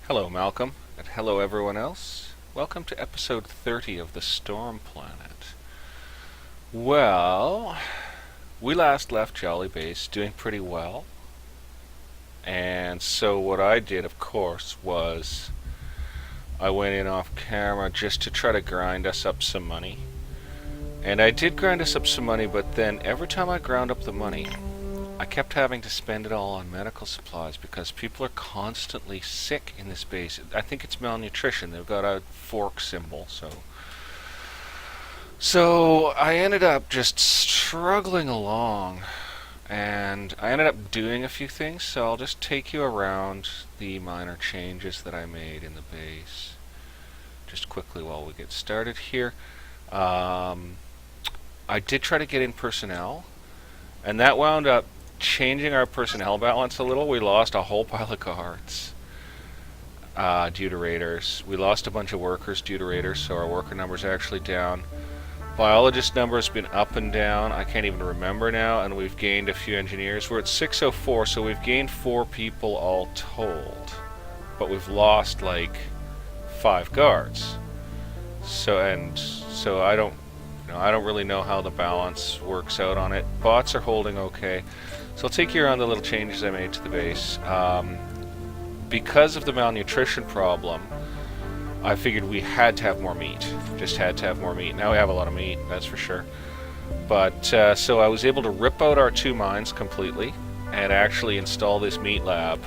Hello, Malcolm, and hello, everyone else. Welcome to episode 30 of the Storm Planet. Well, we last left Jolly Base doing pretty well, and so what I did, of course, was I went in off camera just to try to grind us up some money. And I did grind us up some money, but then every time I ground up the money, I kept having to spend it all on medical supplies because people are constantly sick in this base. I think it's malnutrition. They've got a fork symbol, so I ended up just struggling along, and I ended up doing a few things, so I'll just take you around the minor changes that I made in the base just quickly while we get started here. I did try to get in personnel, and that wound up changing our personnel balance a little. We lost a whole pile of guards due to raiders. We lost a bunch of workers due to raiders, so our worker number's actually down. Biologist number's been up and down. I can't even remember now, and we've gained a few engineers. We're at 604, so we've gained 4 people all told, but we've lost like 5 guards. So I don't really know how the balance works out on it. Bots are holding okay. So I'll take you around the little changes I made to the base. Because of the malnutrition problem, I figured we had to have more meat. Just had to have more meat. Now we have a lot of meat, that's for sure. But so I was able to rip out our 2 mines completely and actually install this meat lab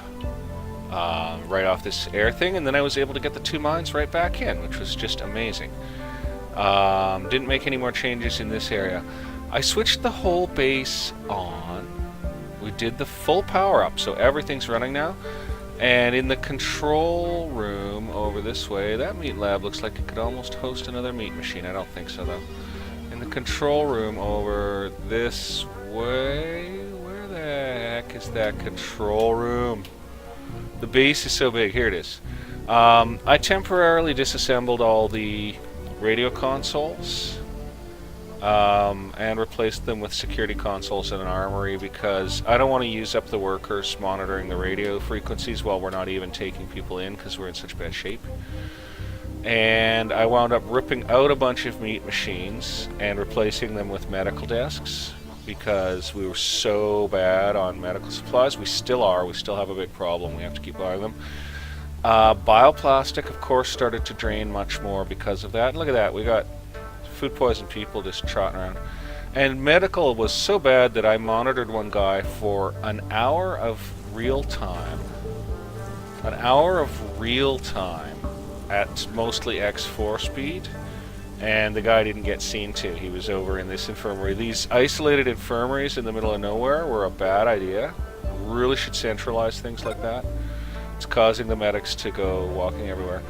right off this air thing, and then I was able to get the 2 mines right back in, which was just amazing. Didn't make any more changes in this area. I switched the whole base on. We did the full power up, so everything's running now. And in the control room over this way, that meat lab looks like it could almost host another meat machine. I don't think so, though. In the control room over this way, where the heck is that control room? The base is so big. Here it is. I temporarily disassembled all the radio consoles and replaced them with security consoles and an armory because I don't want to use up the workers monitoring the radio frequencies while we're not even taking people in because we're in such bad shape. And I wound up ripping out a bunch of meat machines and replacing them with medical desks because we were so bad on medical supplies. We still are. We still have a big problem. We have to keep buying them. Bioplastic, of course, started to drain much more because of that. And look at that. We got food poisoned people just trotting around. And medical was so bad that I monitored one guy for an hour of real time. An hour of real time at mostly X4 speed. And the guy didn't get seen to. He was over in this infirmary. These isolated infirmaries in the middle of nowhere were a bad idea. Really should centralize things like that. It's causing the medics to go walking everywhere.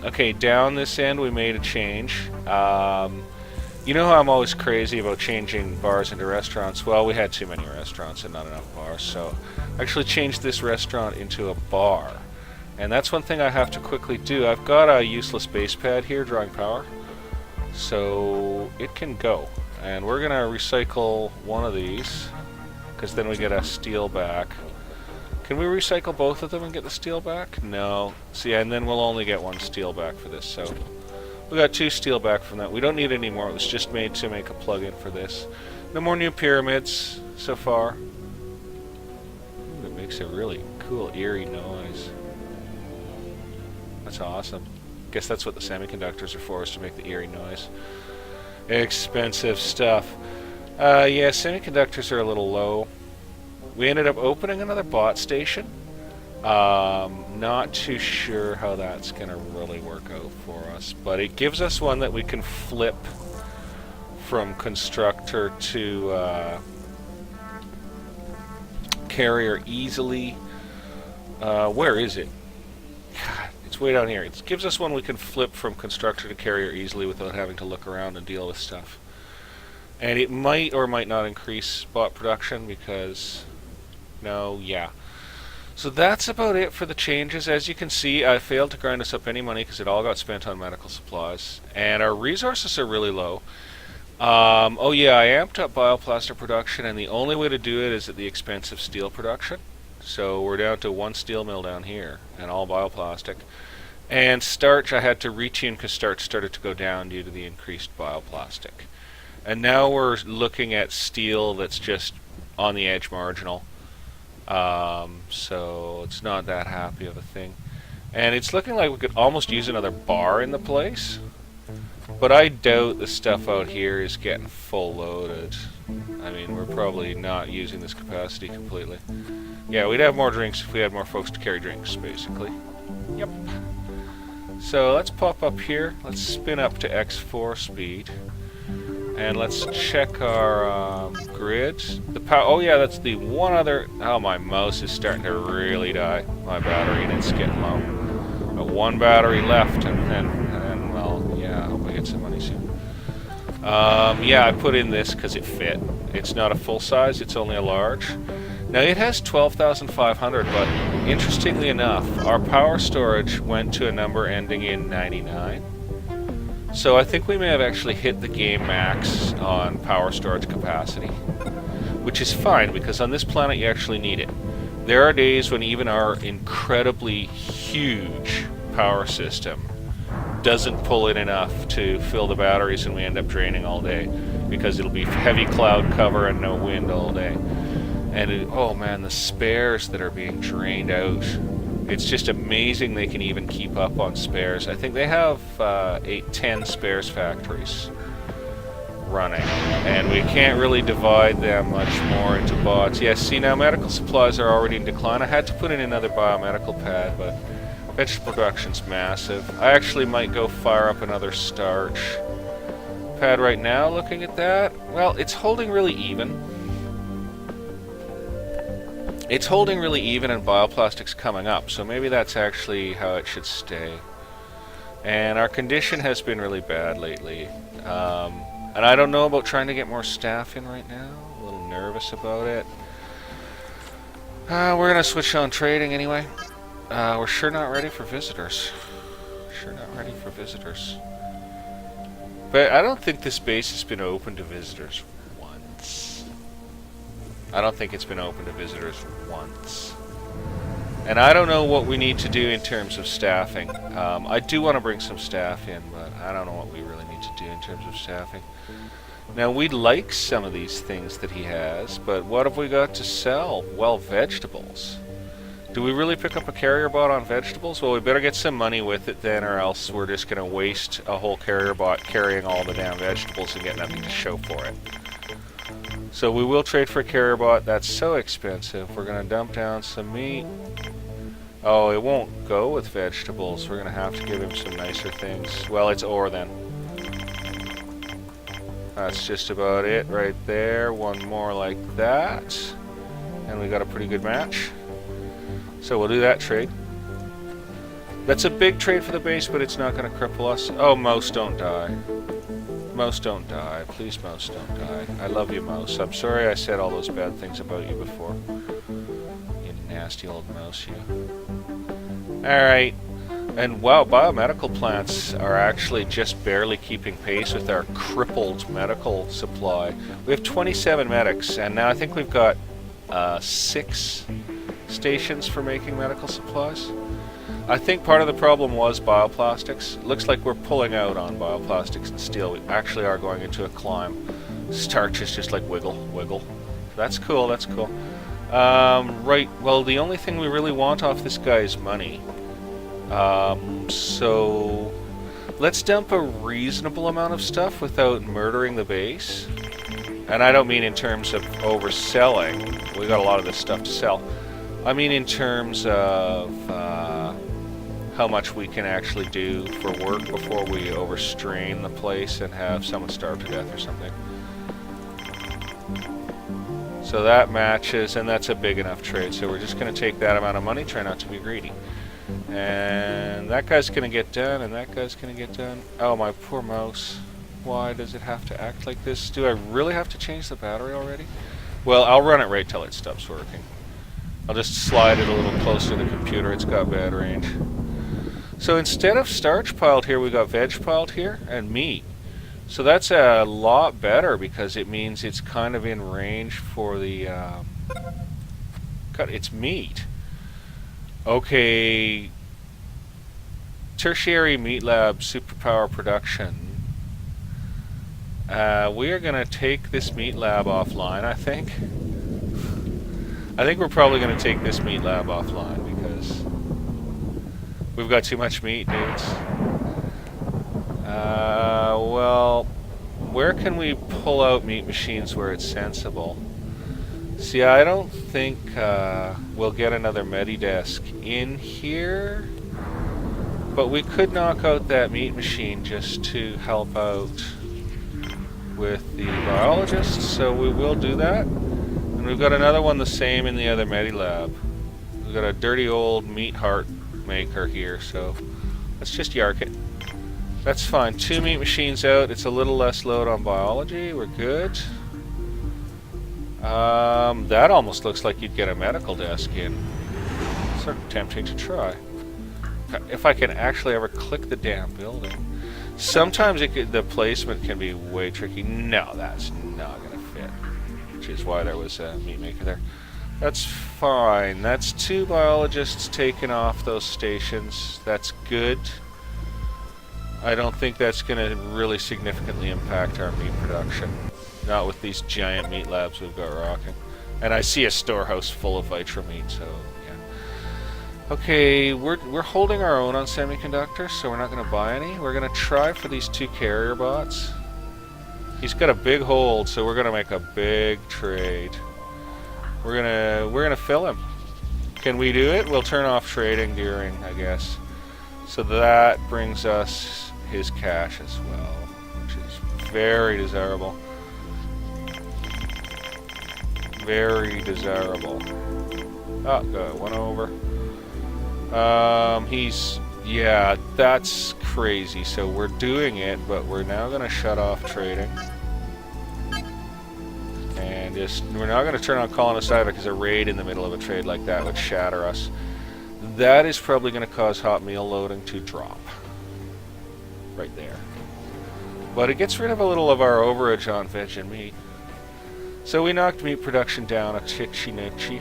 Okay, down this end we made a change. You know how I'm always crazy about changing bars into restaurants? Well, we had too many restaurants and not enough bars, so I actually changed this restaurant into a bar. And that's one thing I have to quickly do. I've got a useless base pad here drawing power, so it can go. And we're gonna recycle one of these, because then we get a steel back. Can we recycle both of them and get the steel back? No. See, and then we'll only get 1 steel back for this, so we got 2 steel back from that. We don't need any more. It was just made to make a plug-in for this. No more new pyramids so far. Ooh, it makes a really cool, eerie noise. That's awesome. Guess that's what the semiconductors are for, is to make the eerie noise. Expensive stuff. Yeah, semiconductors are a little low. We ended up opening another bot station. Not too sure how that's going to really work out for us, but it gives us one that we can flip from constructor to carrier easily. Where is it? God, it's way down here. It gives us one we can flip from constructor to carrier easily without having to look around and deal with stuff. And it might or might not increase bot production because... No, yeah. So that's about it for the changes. As you can see, I failed to grind us up any money because it all got spent on medical supplies. And our resources are really low. Oh yeah, I amped up bioplaster production, and the only way to do it is at the expense of steel production. So we're down to one steel mill down here, and all bioplastic. And starch, I had to retune because starch started to go down due to the increased bioplastic. And now we're looking at steel that's just on the edge marginal. So it's not that happy of a thing. And it's looking like we could almost use another bar in the place. But I doubt the stuff out here is getting full loaded. I mean, we're probably not using this capacity completely. Yeah, we'd have more drinks if we had more folks to carry drinks, basically. Yep. So let's pop up here. Let's spin up to X4 speed. And let's check our grid. The power. Oh yeah, that's the one other. Oh, my mouse is starting to really die. My battery, and it's getting low. One battery left, and well, yeah, I hope I get some money soon. Yeah, I put in this because it fit. It's not a full size, it's only a large. Now it has 12,500, but interestingly enough, our power storage went to a number ending in 99. So I think we may have actually hit the game max on power storage capacity, which is fine because on this planet you actually need it. There are days when even our incredibly huge power system doesn't pull in enough to fill the batteries and we end up draining all day because it'll be heavy cloud cover and no wind all day. And oh man, the spares that are being drained out. It's just amazing they can even keep up on spares. I think they have 10 spares factories running, and we can't really divide them much more into bots. Yes, see now medical supplies are already in decline. I had to put in another biomedical pad, but vegetable production's massive. I actually might go fire up another starch pad right now looking at that. Well, it's holding really even. It's holding really even and bioplastic's coming up, so maybe that's actually how it should stay. And our condition has been really bad lately. And I don't know about trying to get more staff in right now. A little nervous about it. We're going to switch on trading anyway. We're sure not ready for visitors. Sure not ready for visitors. But I don't think this base has been open to visitors once. I don't think it's been open to visitors once. And I don't know what we need to do in terms of staffing. I do want to bring some staff in, but I don't know what we really need to do in terms of staffing. Now, we like some of these things that he has, but what have we got to sell? Well, vegetables. Do we really pick up a carrier bot on vegetables? Well, we better get some money with it then, or else we're just going to waste a whole carrier bot carrying all the damn vegetables and get nothing to show for it. So we will trade for a carrier bot. That's so expensive. We're going to dump down some meat. Oh, it won't go with vegetables. We're going to have to give him some nicer things. Well, it's ore then. That's just about it right there. One more like that. And we got a pretty good match. So we'll do that trade. That's a big trade for the base, but it's not going to cripple us. Oh, mouse, don't die. Mouse, don't die. Please, mouse, don't die. I love you, mouse. I'm sorry I said all those bad things about you before. You nasty old mouse, you. Alright. And wow, biomedical plants are actually just barely keeping pace with our crippled medical supply. We have 27 medics, and now I think we've got 6 stations for making medical supplies. I think part of the problem was bioplastics. It looks like we're pulling out on bioplastics and steel. We actually are going into a climb. Starch is just like wiggle, wiggle. That's cool, that's cool. Right, well, the only thing we really want off this guy is money. So let's dump a reasonable amount of stuff without murdering the base. And I don't mean in terms of overselling. We got a lot of this stuff to sell. I mean in terms of how much we can actually do for work before we overstrain the place and have someone starve to death or something. So that matches, and that's a big enough trade. So we're just going to take that amount of money, try not to be greedy. And that guy's going to get done, and that guy's going to get done. Oh, my poor mouse. Why does it have to act like this? Do I really have to change the battery already? Well, I'll run it right till it stops working. I'll just slide it a little closer to the computer. It's got bad range. So instead of starch piled here, we got veg piled here, and meat. So that's a lot better because it means it's kind of in range for the God, it's meat. Okay. Tertiary meat lab superpower production. We are going to take this meat lab offline, I think. I think we're probably going to take this meat lab offline because we've got too much meat, dudes. Well, where can we pull out meat machines where it's sensible? See, I don't think we'll get another Medidesk in here, but we could knock out that meat machine just to help out with the biologists, so we will do that. And we've got another one the same in the other Medilab. We've got a dirty old meat heart maker here, so let's just yark it. That's fine. 2 meat machines out. It's a little less load on biology. We're good. That almost looks like you'd get a medical desk in. Sort of tempting to try. If I can actually ever click the damn building. Sometimes the placement can be way tricky. No, that's not going to fit. Which is why there was a meat maker there. That's fine. That's 2 biologists taken off those stations. That's good. I don't think that's going to really significantly impact our meat production. Not with these giant meat labs we've got rocking. And I see a storehouse full of vitra meat, so yeah. Okay, we're holding our own on semiconductors, so we're not going to buy any. We're going to try for these 2 carrier bots. He's got a big hold, so we're going to make a big trade. We're gonna fill him. Can we do it? We'll turn off trading during, I guess. So that brings us his cash as well, which is very desirable. Very desirable. Oh, got one over. Yeah, that's crazy. So we're doing it, but we're now gonna shut off trading. And we're not gonna turn on colonist either because a raid in the middle of a trade like that would shatter us. That is probably gonna cause hot meal loading to drop. Right there. But it gets rid of a little of our overage on veg and meat. So we knocked meat production down a titchy-nitchy.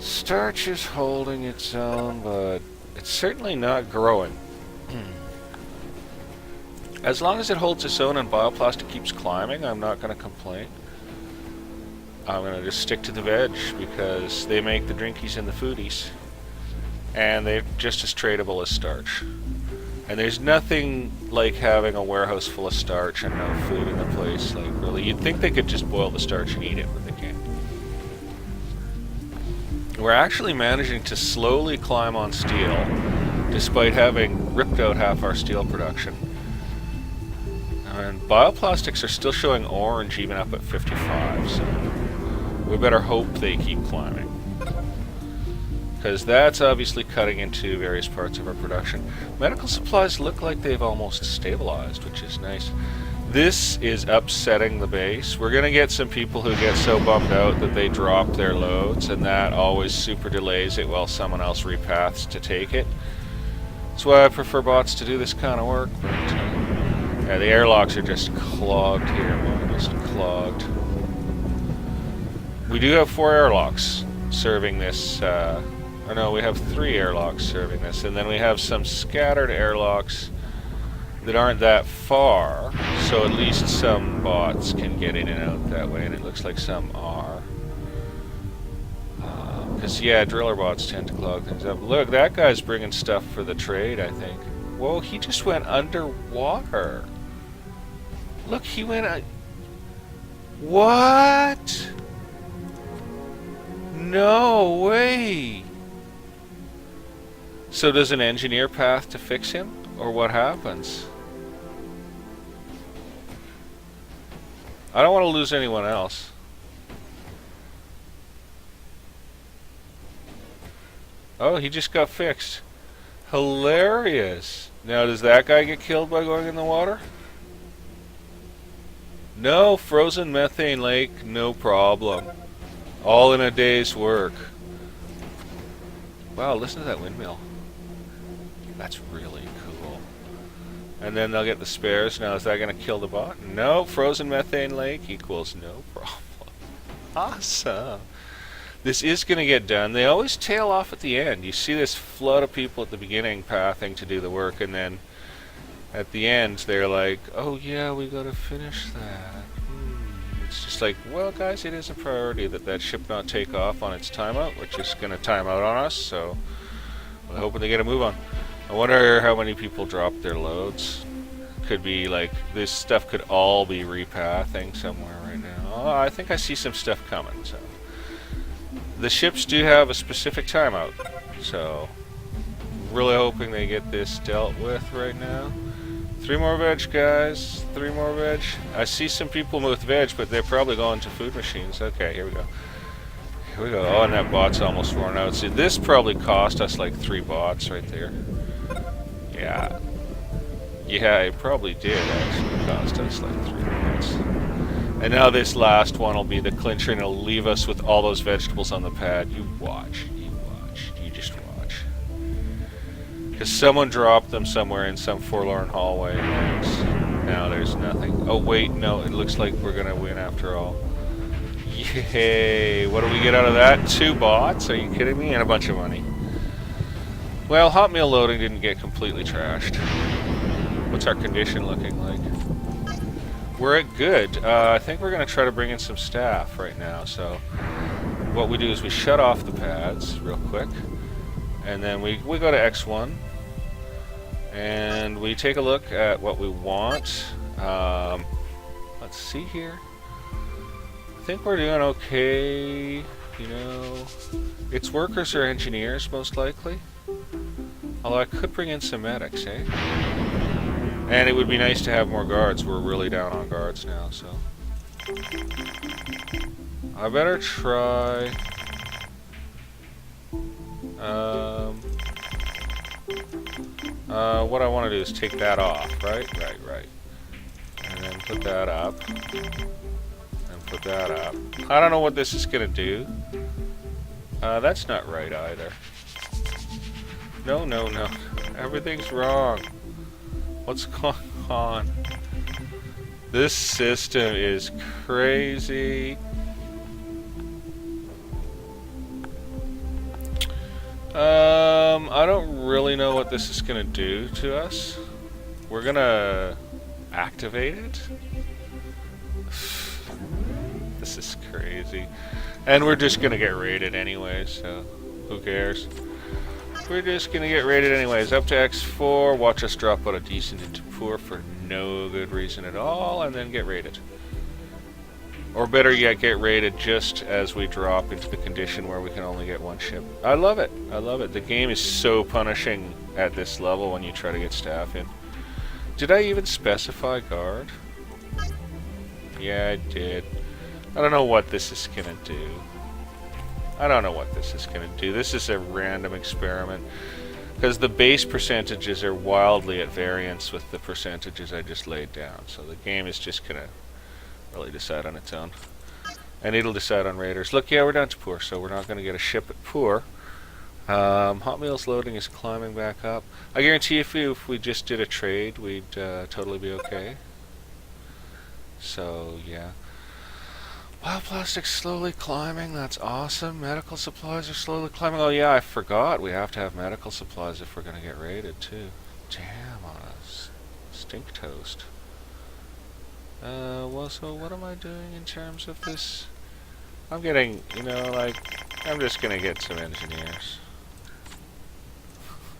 Starch is holding its own, but it's certainly not growing. As long as it holds its own and bioplastic keeps climbing, I'm not going to complain. I'm going to just stick to the veg because they make the drinkies and the foodies. And they're just as tradable as starch. And there's nothing like having a warehouse full of starch and no food in the place. Like, really, you'd think they could just boil the starch and eat it, but they can't. We're actually managing to slowly climb on steel, despite having ripped out half our steel production. And bioplastics are still showing orange even up at 55, so we better hope they keep climbing. Because that's obviously cutting into various parts of our production. Medical supplies look like they've almost stabilized, which is nice. This is upsetting the base. We're going to get some people who get so bummed out that they drop their loads, and that always super delays it while someone else repaths to take it. That's why I prefer bots to do this kind of work. But yeah, the airlocks are just clogged here, man. Just clogged. We do have 4 airlocks serving this. Or no, we have 3 airlocks serving this, and then we have some scattered airlocks that aren't that far, so at least some bots can get in and out that way, and it looks like some are. Because, yeah, driller bots tend to clog things up. Look, that guy's bringing stuff for the trade, I think. Whoa, he just went underwater. Look, he went... What? No way! So does an engineer path to fix him? Or what happens? I don't want to lose anyone else. Oh, he just got fixed. Hilarious. Now, does that guy get killed by going in the water? No, frozen methane lake, no problem. All in a day's work. Wow, listen to that windmill. That's really cool. And then they'll get the spares. Now, is that going to kill the bot? No, frozen methane lake equals no problem. Awesome. This is going to get done. They always tail off at the end. You see this flood of people at the beginning pathing to do the work, and then at the end they're like, oh yeah, we got to finish that. It's just like, well guys, it is a priority that that ship not take off on its timeout, which is going to time out on us, so we're hoping they get a move on. I wonder how many people drop their loads. Could be like, this stuff could all be repathing somewhere right now. Oh, I think I see some stuff coming, so. The ships do have a specific timeout, so really hoping they get this dealt with right now. 3 more veg, guys. 3 more veg. I see some people with veg, but they're probably going to food machines. Okay, here we go. Here we go. Oh, and that bot's almost worn out. See, this probably cost us like 3 bots right there. Yeah. Yeah, it probably did actually cost us like 3 bots. And now this last one will be the clincher, and it'll leave us with all those vegetables on the pad. You watch. You watch. You just watch. Because someone dropped them somewhere in some forlorn hallway, and now there's nothing. Oh, wait, no, it looks like we're going to win after all. Yay! What do we get out of that? 2 bots? Are you kidding me? And a bunch of money. Well, hot meal loading didn't get completely trashed. What's our condition looking like? We're at good. I think we're going to try to bring in some staff right now. So what we do is we shut off the pads real quick, and then we go to X1, and we take a look at what we want. Let's see here. I think we're doing okay. You know, it's workers or engineers most likely. Although I could bring in some medics, eh? And it would be nice to have more guards. We're really down on guards now, so. I better try. What I want to do is take that off, right? Right. And then put that up. And put that up. I don't know what this is going to do. That's not right either. No. Everything's wrong. What's going on? This system is crazy. I don't really know what this is going to do to us. We're going to activate it. This is crazy. And we're just going to get raided anyway, so who cares? We're just going to get raided anyways. Up to X4, watch us drop out a decent into poor for no good reason at all, and then get raided. Or better yet, get raided just as we drop into the condition where we can only get 1 ship. I love it. I love it. The game is so punishing at this level when you try to get staff in. Did I even specify guard? Yeah, I did. I don't know what this is going to do. I don't know what this is going to do. This is a random experiment. Because the base percentages are wildly at variance with the percentages I just laid down. So the game is just going to really decide on its own. And it'll decide on raiders. Look, yeah, we're down to poor, so we're not going to get a ship at poor. Hot meals loading is climbing back up. I guarantee if we just did a trade, we'd totally be okay. So, yeah. Bioplastic's slowly climbing, that's awesome. Medical supplies are slowly climbing. Oh yeah, I forgot. We have to have medical supplies if we're going to get raided too. Damn on us. Stink toast. Well, so what am I doing in terms of this? I'm getting, you know, like, I'm just going to get some engineers.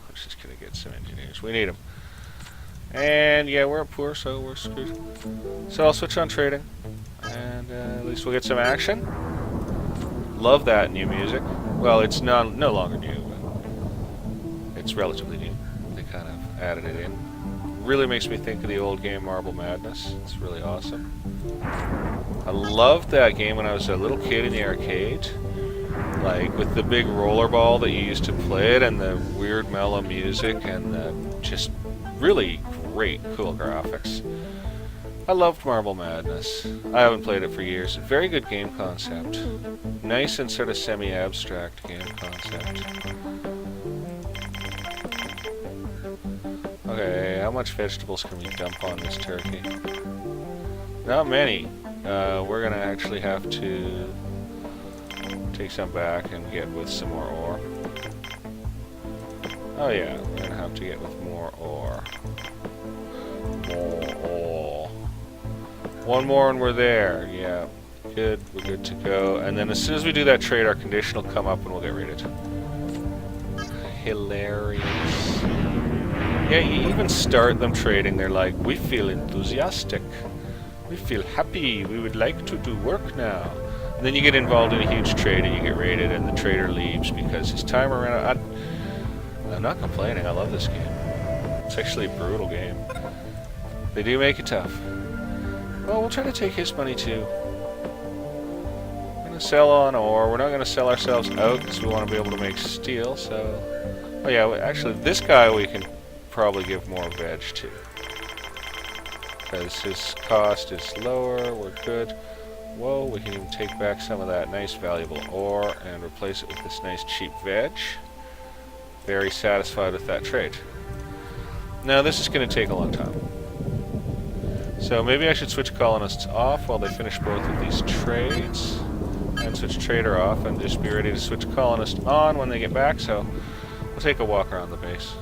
I'm just going to get some engineers. We need them. And yeah, we're poor, so we're screwed. So I'll switch on trading. And at least we'll get some action. Love that new music. Well, it's no longer new, but it's relatively new. They kind of added it in. Really makes me think of the old game Marble Madness. It's really awesome. I loved that game when I was a little kid in the arcade. Like, with the big roller ball that you used to play it, and the weird mellow music, and the just really great, cool graphics. I loved Marble Madness. I haven't played it for years. Very good game concept. Nice and sort of semi-abstract game concept. Okay, how much vegetables can we dump on this turkey? Not many. We're gonna actually have to take some back and get with some more ore. Oh yeah, we're gonna have to get with more ore. More ore. One more and we're there. Yeah, good. We're good to go. And then as soon as we do that trade, our condition will come up and we'll get rated. Hilarious. Yeah, you even start them trading. They're like, we feel enthusiastic. We feel happy. We would like to do work now. And then you get involved in a huge trade and you get rated and the trader leaves because his timer ran out. I'm not complaining. I love this game. It's actually a brutal game. They do make it tough. Well, we'll try to take his money too. We're going to sell on ore. We're not going to sell ourselves out because we want to be able to make steel, so... Oh yeah, actually, this guy we can probably give more veg to. Because his cost is lower, we're good. Whoa, we can even take back some of that nice valuable ore and replace it with this nice cheap veg. Very satisfied with that trade. Now this is going to take a long time. So maybe I should switch colonists off while they finish both of these trades. And switch trader off and just be ready to switch colonist on when they get back, so we'll take a walk around the base.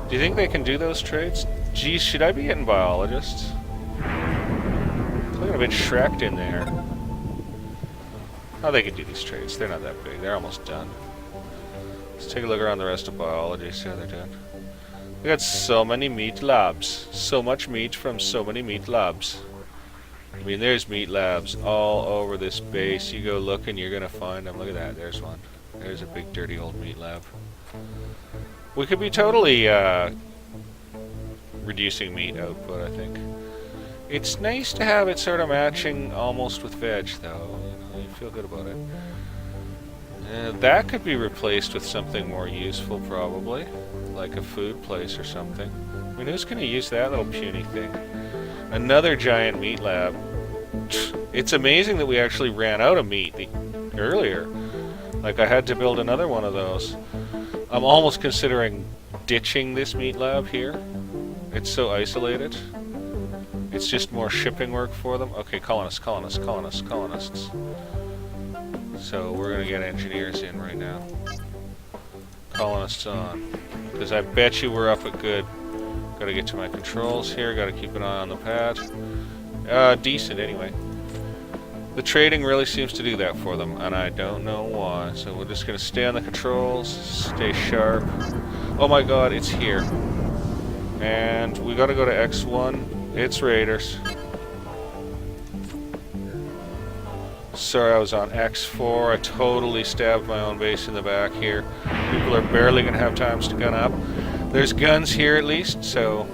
Do you think they can do those trades? Geez, should I be getting biologists? Looking a bit Shrek'd in there. Oh, they can do these trades. They're not that big. They're almost done. Let's take a look around the rest of biology, see how they're doing. We got so many meat labs. So much meat from so many meat labs. I mean, there's meat labs all over this base. You go look and you're going to find them. Look at that. There's one. There's a big dirty old meat lab. We could be totally reducing meat output, I think. It's nice to have it sort of matching almost with veg, though. You know, you feel good about it. That could be replaced with something more useful, probably. Like a food place or something. I mean, who's going to use that little puny thing? Another giant meat lab. It's amazing that we actually ran out of meat earlier. Like, I had to build another one of those. I'm almost considering ditching this meat lab here. It's so isolated. It's just more shipping work for them. Okay, colonists. So we're going to get engineers in right now. Colonists on. Because I bet you we're up at good. Got to get to my controls here. Got to keep an eye on the pad. Decent anyway. The trading really seems to do that for them, and I don't know why. So we're just going to stay on the controls, stay sharp. Oh my god, it's here. And we got to go to X1. It's raiders. Sorry, I was on X4. I totally stabbed my own base in the back here. People are barely going to have times to gun up. There's guns here at least, so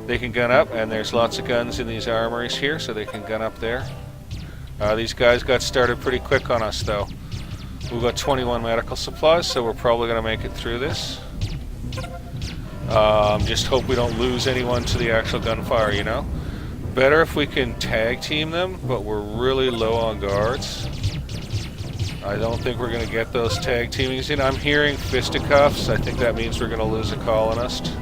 they can gun up, and there's lots of guns in these armories here, so they can gun up there. These guys got started pretty quick on us, though. We've got 21 medical supplies, so we're probably going to make it through this. Just hope we don't lose anyone to the actual gunfire, you know? Better if we can tag team them, but we're really low on guards. I don't think we're going to get those tag teamings in. I'm hearing fisticuffs. I think that means we're going to lose a colonist.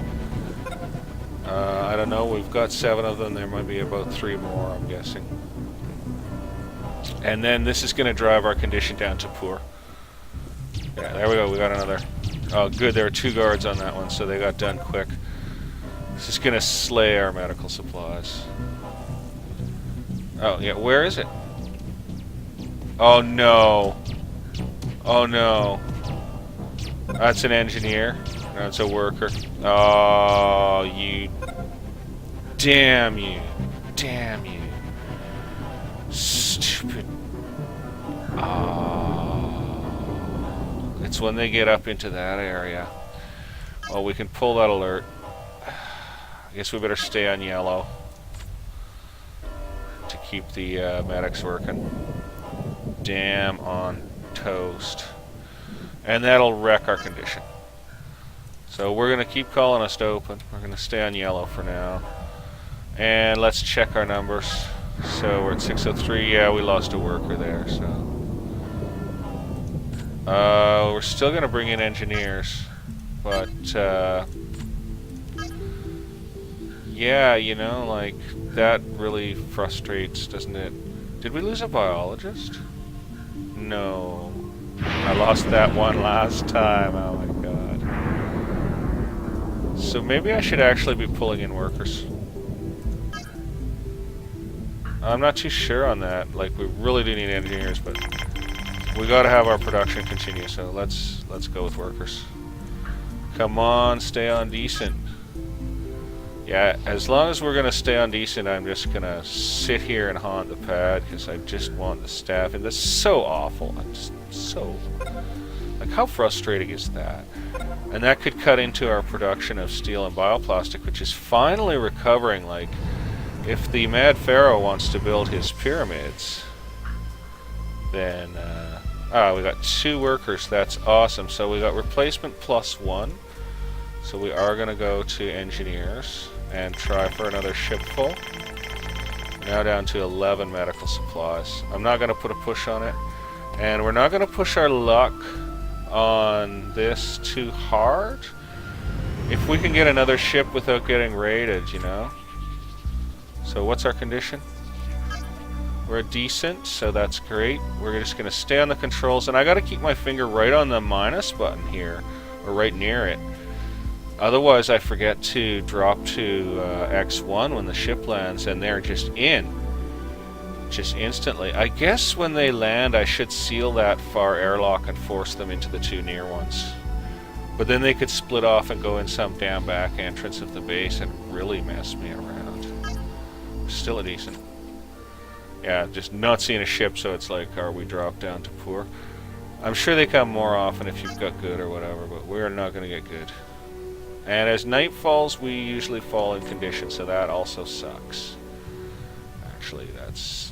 I don't know. We've got 7 of them. There might be about 3 more, I'm guessing. And then this is going to drive our condition down to poor. Yeah, there we go. We got another. Oh, good. There were 2 guards on that one, so they got done quick. This is going to slay our medical supplies. Oh, yeah. Where is it? Oh, no. Oh, no. That's an engineer. No, it's a worker. Oh, you... Damn you. Damn you. Stupid. Oh. It's when they get up into that area. Well, we can pull that alert. I guess we better stay on yellow to keep the medics working. Damn on toast. And that'll wreck our condition. So we're going to keep colonist open. We're going to stay on yellow for now. And let's check our numbers. So we're at 603. Yeah, we lost a worker there. So we're still going to bring in engineers. But yeah, you know, like, that really frustrates, doesn't it? Did we lose a biologist? No. I lost that one last time. Oh my god. So maybe I should actually be pulling in workers. I'm not too sure on that. Like, we really do need engineers, but we gotta have our production continue, so let's go with workers. Come on, stay on decent. Yeah, as long as we're gonna stay on decent, I'm just gonna sit here and haunt the pad, because I just want the staff, and that's so awful. I'm just so... Like, how frustrating is that? And that could cut into our production of steel and bioplastic, which is finally recovering. Like, if the Mad Pharaoh wants to build his pyramids, then, we got 2 workers. That's awesome. So we got replacement +1. So we are going to go to engineers and try for another ship full. Now down to 11 medical supplies. I'm not going to put a push on it. And we're not going to push our luck on this too hard. If we can get another ship without getting raided, you know. So what's our condition? We're decent, so that's great. We're just going to stay on the controls, and I got to keep my finger right on the minus button here, or right near it. Otherwise I forget to drop to X1 when the ship lands, and they're just in. Just instantly. I guess when they land I should seal that far airlock and force them into the 2 near ones. But then they could split off and go in some damn back entrance of the base and really mess me around. Still a decent. Yeah, just not seeing a ship, so it's like, are we dropped down to poor? I'm sure they come more often if you've got good or whatever, but we're not going to get good. And as night falls, we usually fall in condition, so that also sucks. Actually, that's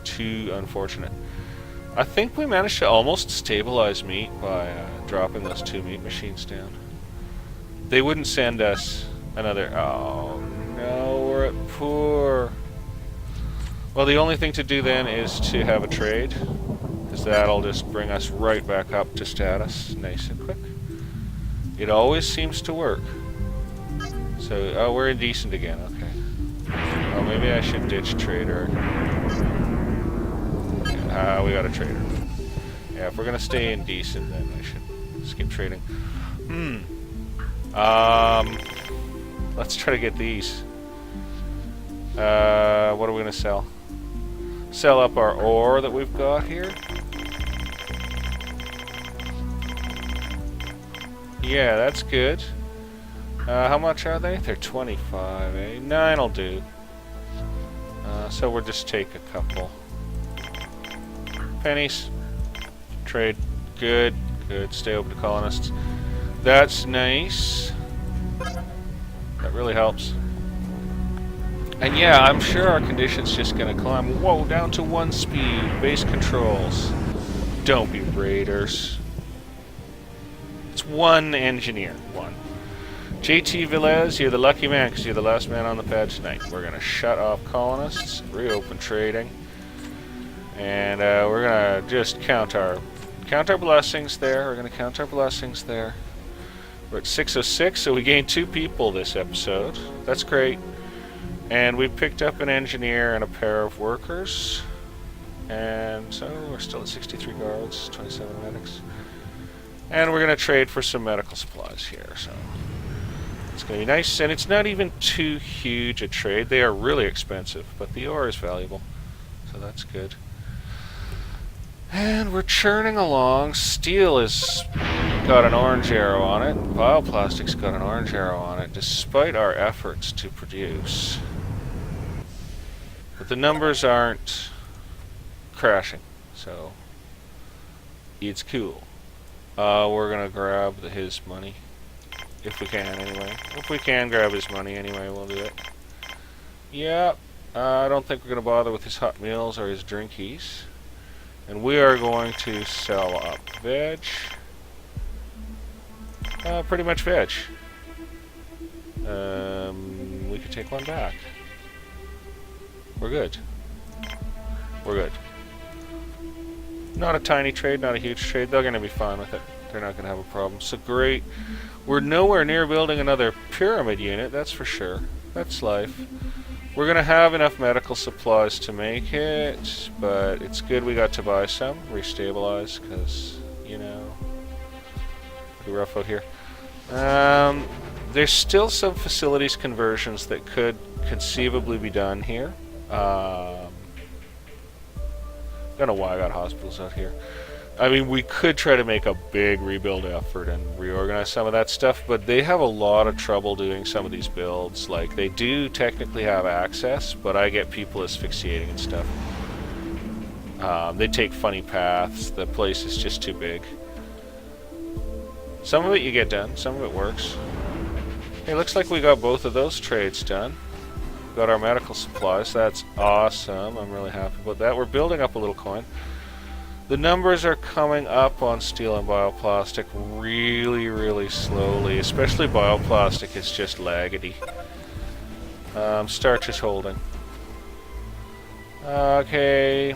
too unfortunate. I think we managed to almost stabilize meat by dropping those 2 meat machines down. They wouldn't send us another... Oh no, we're at poor. Well, the only thing to do then is to have a trade, because that'll just bring us right back up to status, nice and quick. It always seems to work. So, oh, we're indecent again, okay. Oh, maybe I should ditch trader. We got a trader. Yeah, if we're gonna stay indecent, then I should skip trading. Let's try to get these. What are we gonna sell? Sell up our ore that we've got here. Yeah, that's good. How much are they? They're 25, eh? 9 will do. So we'll just take a couple. Pennies. Trade. Good. Good. Stay open to colonists. That's nice. That really helps. And yeah, I'm sure our condition's just gonna climb. Whoa, down to 1 speed. Base controls. Don't be raiders. It's 1 engineer. 1. JT Velez, you're the lucky man because you're the last man on the pad tonight. We're gonna shut off colonists, reopen trading, and we're gonna just count our blessings there. We're gonna count our blessings there. We're at 606, so we gained 2 people this episode. That's great. And we picked up an engineer and a pair of workers. And so we're still at 63 guards, 27 medics. And we're going to trade for some medical supplies here. So it's going to be nice. And it's not even too huge a trade. They are really expensive, but the ore is valuable. So that's good. And we're churning along. Steel has got an orange arrow on it. Bioplastic's got an orange arrow on it, despite our efforts to produce. But the numbers aren't crashing, so it's cool. We're gonna grab his money. If we can, anyway. If we can grab his money anyway, we'll do it. Yeah, I don't think we're gonna bother with his hot meals or his drinkies. And we are going to sell up veg. Pretty much veg. We could take 1 back. We're good. We're good. Not a tiny trade, not a huge trade. They're going to be fine with it. They're not going to have a problem. So great. We're nowhere near building another pyramid unit, that's for sure. That's life. We're gonna have enough medical supplies to make it, but it's good we got to buy some, restabilize, because, you know, pretty rough out here. There's still some facilities conversions that could conceivably be done here. Don't know why I got hospitals out here. I mean, we could try to make a big rebuild effort and reorganize some of that stuff, but they have a lot of trouble doing some of these builds. Like, they do technically have access, but I get people asphyxiating and stuff. They take funny paths. The place is just too big. Some of it you get done, some of it works. Hey, looks like we got both of those trades done. Got our medical supplies. That's awesome. I'm really happy about that. We're building up a little coin. The numbers are coming up on steel and bioplastic really, really slowly. Especially bioplastic is just laggedy. Starch is holding. Okay.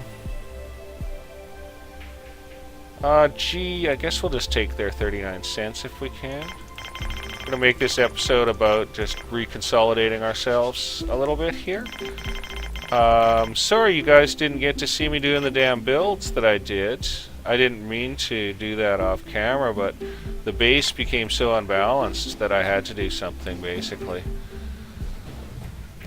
Gee, I guess we'll just take their 39 cents if we can. I'm gonna make this episode about just reconsolidating ourselves a little bit here. Sorry you guys didn't get to see me doing the damn builds that I did. I didn't mean to do that off camera, but the base became so unbalanced that I had to do something, basically.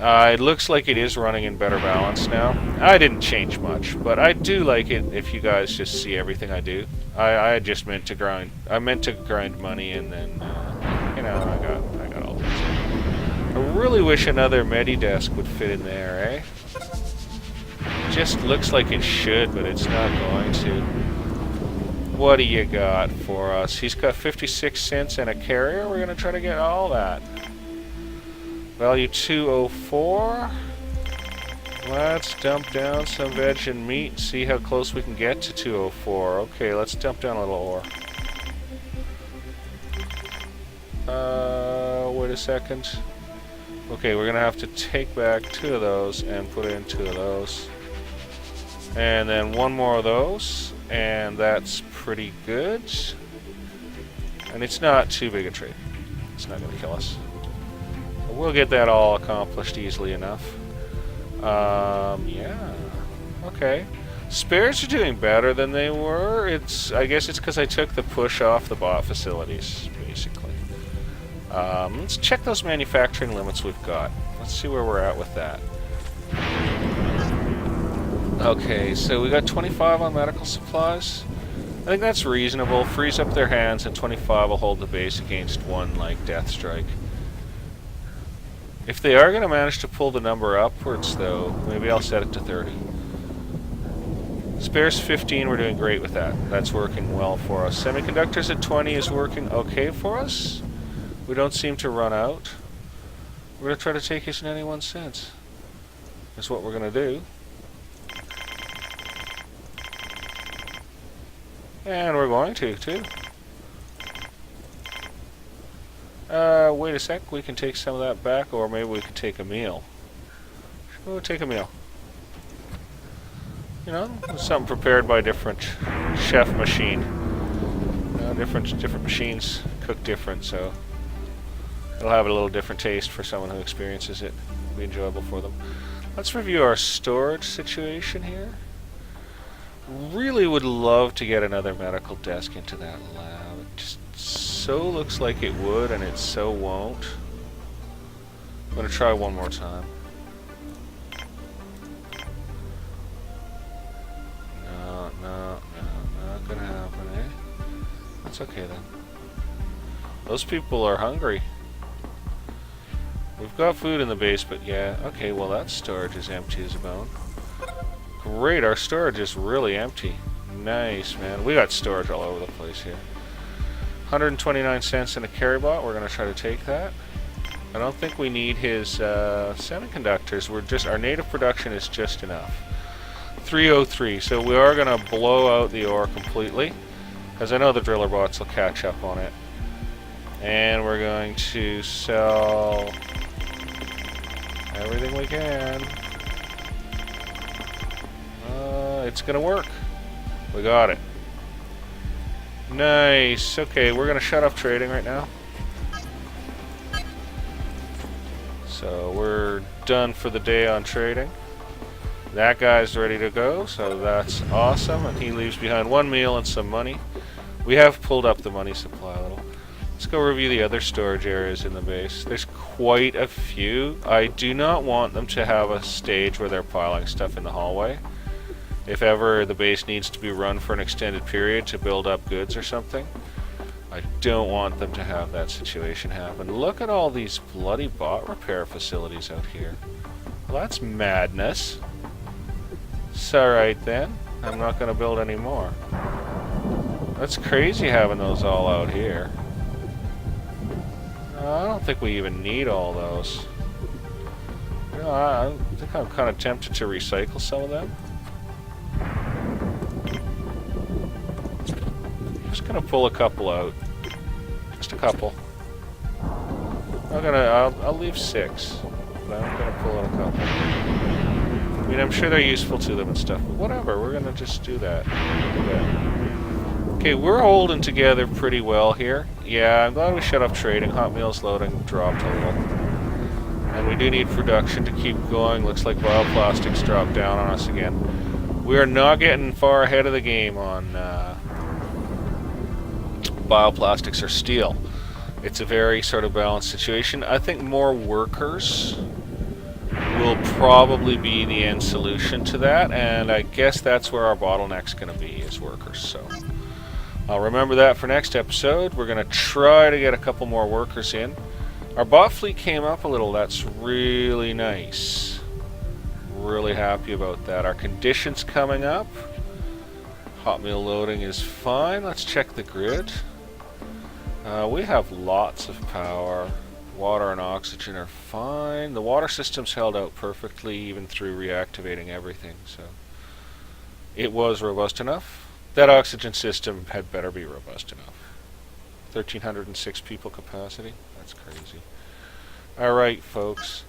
It looks like it is running in better balance now. I didn't change much, but I do like it if you guys just see everything I do. I just meant to grind. I meant to grind money, and then you know, I got all this. I really wish another Medidesk would fit in there, eh? It just looks like it should, but it's not going to. What do you got for us? He's got 56 cents and a carrier. We're gonna try to get all that. Value 204. Let's dump down some veg and meat. See how close we can get to 204. Okay, let's dump down a little ore. Wait a second. Okay, we're gonna have to take back 2 of those and put in 2 of those. And then 1 more of those. And that's pretty good. And it's not too big a trade. It's not gonna kill us. We'll get that all accomplished easily enough. Yeah. Okay. Spares are doing better than they were. I guess it's because I took the push off the bot facilities, basically. Let's check those manufacturing limits we've got. Let's see where we're at with that. Okay, so we got 25 on medical supplies. I think that's reasonable. Freeze up their hands, and 25 will hold the base against 1, like, death strike. If they are going to manage to pull the number upwards, though, maybe I'll set it to 30. Spares 15, we're doing great with that. That's working well for us. Semiconductors at 20 is working okay for us. We don't seem to run out. We're going to try to take his 91 cents. That's what we're going to do. And we're going to, too. Wait a sec, we can take some of that back, or maybe we can take a meal. We'll take a meal. You know, something prepared by a different chef machine. Different machines cook different, so it'll have a little different taste for someone who experiences it. It'll be enjoyable for them. Let's review our storage situation here. Really would love to get another medical desk into that lab. It just so looks like it would, and it so won't. I'm going to try one more time. No, not going to happen, eh? That's okay then. Those people are hungry. We've got food in the base, but yeah, okay, well that storage is empty as a bone. Great, our storage is really empty. Nice, man. We got storage all over the place here. 129 cents in a carry bot. We're going to try to take that. I don't think we need his semiconductors. Our native production is just enough. 303. So we are going to blow out the ore completely, because I know the driller bots will catch up on it. And we're going to sell everything we can. It's gonna work. We got it. Nice. Okay, we're gonna shut off trading right now. So we're done for the day on trading. That guy's ready to go, so that's awesome. And he leaves behind 1 meal and some money. We have pulled up the money supply a little. Let's go review the other storage areas in the base. There's quite a few. I do not want them to have a stage where they're piling stuff in the hallway. If ever the base needs to be run for an extended period to build up goods or something, I don't want them to have that situation happen. Look at all these bloody bot repair facilities out here. Well, that's madness. It's alright then. I'm not going to build any more. That's crazy having those all out here. I don't think we even need all those. You know, I think I'm kind of tempted to recycle some of them. I'm just gonna pull a couple out. Just a couple. I'll leave 6, but I'm gonna pull out a couple. I mean, I'm sure they're useful to them and stuff, but whatever. We're gonna just do that. Okay, we're holding together pretty well here. Yeah, I'm glad we shut off trading. Hot meals loading dropped a little. And we do need production to keep going. Looks like bioplastics dropped down on us again. We are not getting far ahead of the game on bioplastics or steel. It's a very sort of balanced situation. I think more workers will probably be the end solution to that, and I guess that's where our bottleneck's going to be, is workers. So I'll remember that for next episode. We're going to try to get a couple more workers in. Our bot fleet came up a little. That's really nice. Really happy about that. Our conditions coming up. Hot meal loading is fine. Let's check the grid. We have lots of power. Water and oxygen are fine. The water system's held out perfectly, even through reactivating everything. So it was robust enough. That oxygen system had better be robust enough. 1,306 people capacity. That's crazy. Alright, folks.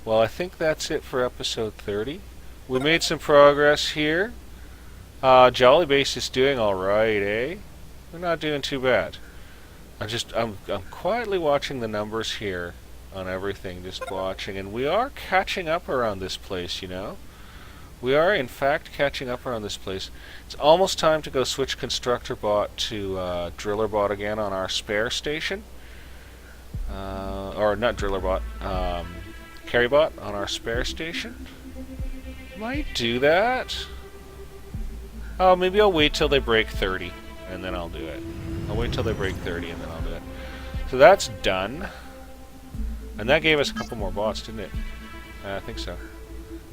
Well, I think that's it for episode 30. We made some progress here. Jolly Base is doing alright, eh? We're not doing too bad. I'm quietly watching the numbers here on everything, just watching, and we are catching up around this place, you know? We are, in fact, catching up around this place. It's almost time to go switch Constructor Bot to Driller Bot again on our spare station. Or not Driller Bot, Carry Bot on our spare station. Might do that. Oh, maybe I'll wait till they break 30, and then I'll do it. I'll wait till they break 30, and then I'll do it. So that's done. And that gave us a couple more bots, didn't it? I think so.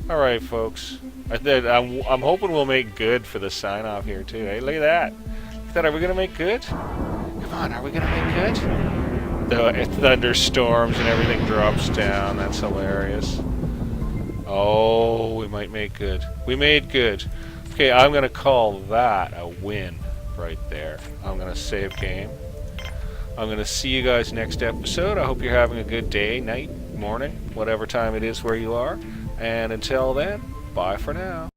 Alright, folks. I'm hoping we'll make good for the sign-off here, too. Hey, look at that. Look at that. Are we going to make good? Come on, are we going to make good? The thunderstorms and everything drops down. That's hilarious. Oh, we might make good. We made good. Okay, I'm going to call that a win right there. I'm going to save game. I'm going to see you guys next episode. I hope you're having a good day, night, morning, whatever time it is where you are. And until then, bye for now.